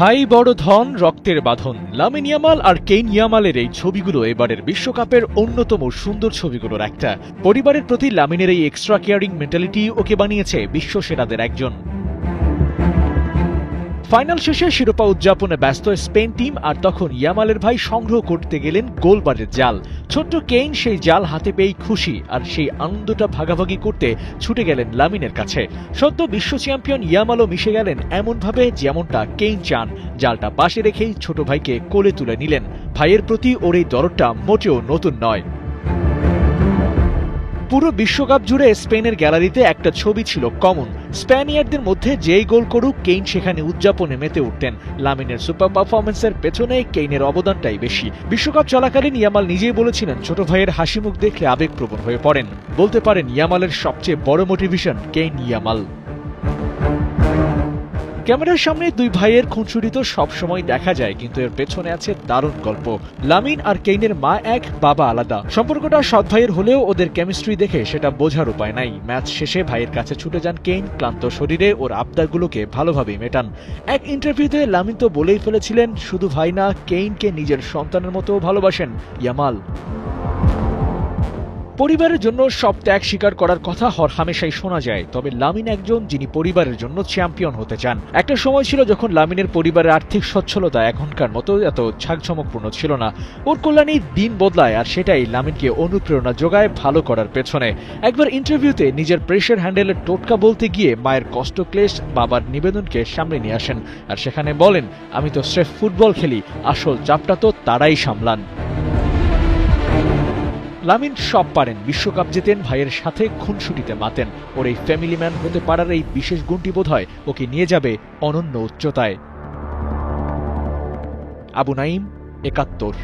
ভাই বড় ধন, রক্তের বাঁধন। লামিন ইয়ামাল আর কেইন ইয়ামালের এই ছবিগুলো এবারের বিশ্বকাপের অন্যতম সুন্দর ছবিগুলোর একটা। পরিবারের প্রতি লামিনের এই এক্সট্রা কেয়ারিং মেন্টালিটি ওকে বানিয়েছে বিশ্ব সেরাদের একজন। ফাইনাল শেষে শিরোপা উদযাপনে ব্যস্ত স্পেন টিম, আর তখন ইয়ামালের ভাই সংগ্রহ করতে গেলেন গোলবারের জাল। ছোট্ট কেইন সেই জাল হাতে পেয়েই খুশি, আর সেই আনন্দটা ভাগাভাগি করতে ছুটে গেলেন লামিনের কাছে। সদ্য বিশ্ব চ্যাম্পিয়ন ইয়ামালও মিশে গেলেন এমনভাবে যেমনটা কেইন চান। জালটা পাশে রেখেই ছোট ভাইকে কোলে তুলে নিলেন। ভাইয়ের প্রতি ওর এই দরদটা মোটেও নতুন নয়। পুরো বিশ্বকাপ জুড়ে স্পেনের গ্যালারিতে একটা ছবি ছিল কমন। স্প্যানিয়ার্ডদের মধ্যে যেই গোল করুক, কেইন সেখানে উদযাপনে মেতে উঠতেন। লামিনের সুপার পারফরমেন্সের পেছনে কেইনের অবদানটাই বেশি। বিশ্বকাপ চলাকালীন ইয়ামাল নিজেই বলেছিলেন, ছোট ভাইয়ের হাসি মুখ দেখলে আবেগপ্রবণ হয়ে পড়েন। বলতে পারেন ইয়ামালের সবচেয়ে বড় মোটিভেশন কেইন ইয়ামাল। ক্যামেরার সামনে দুই ভাইয়ের খুনসুটি তো সবসময় দেখা যায়, কিন্তু এর পেছনে আছে দারুণ গল্প। লামিন আর কেইনের মা এক, বাবা আলাদা। সম্পর্কটা সৎ ভাইয়ের হলেও ওদের কেমিস্ট্রি দেখে সেটা বোঝার উপায় নাই। ম্যাচ শেষে ভাইয়ের কাছে ছুটে যান কেইন, ক্লান্ত শরীরে ওর আবদারগুলোকে ভালোভাবেই মেটান। এক ইন্টারভিউতে লামিন তো বলেই ফেলেছিলেন, শুধু ভাই না, কেইনকে নিজের সন্তানের মতো ভালোবাসেন ইয়ামাল। পরিবারের জন্য সব ত্যাগ স্বীকার করার কথা হামেশাই শোনা যায়, তবে লামিন একজন যিনি পরিবারের জন্য চ্যাম্পিয়ন হতে চান। একটা সময় ছিল যখন লামিনের পরিবারের আর্থিক সচ্ছলতা এখনকার মতো এত ঝাঁকঝমকপূর্ণ ছিল না। ওর কল্যাণেই দিন বদলায়, আর সেটাই লামিনকে অনুপ্রেরণা যোগায় ভালো করার পেছনে। একবার ইন্টারভিউতে নিজের প্রেশার হ্যান্ডেলের টোটকা বলতে গিয়ে মায়ের কষ্ট ক্লেশ, বাবার নিবেদনকে সামনে নিয়ে আসেন, আর সেখানে বলেন, আমি তো স্রেফ ফুটবল খেলি, আসল চাপটা তো তারাই সামলান। লামিন সব পারেন, বিশ্বকাপ জেতেন, ভাইয়ের সাথে খুনসুটিতে মাতেন। ওর এই ফ্যামিলি ম্যান হতে পারার এই বিশেষ গুণটি বোধহয় ওকে নিয়ে যাবে অনন্য উচ্চতায়। আবু নাইম, ৭১।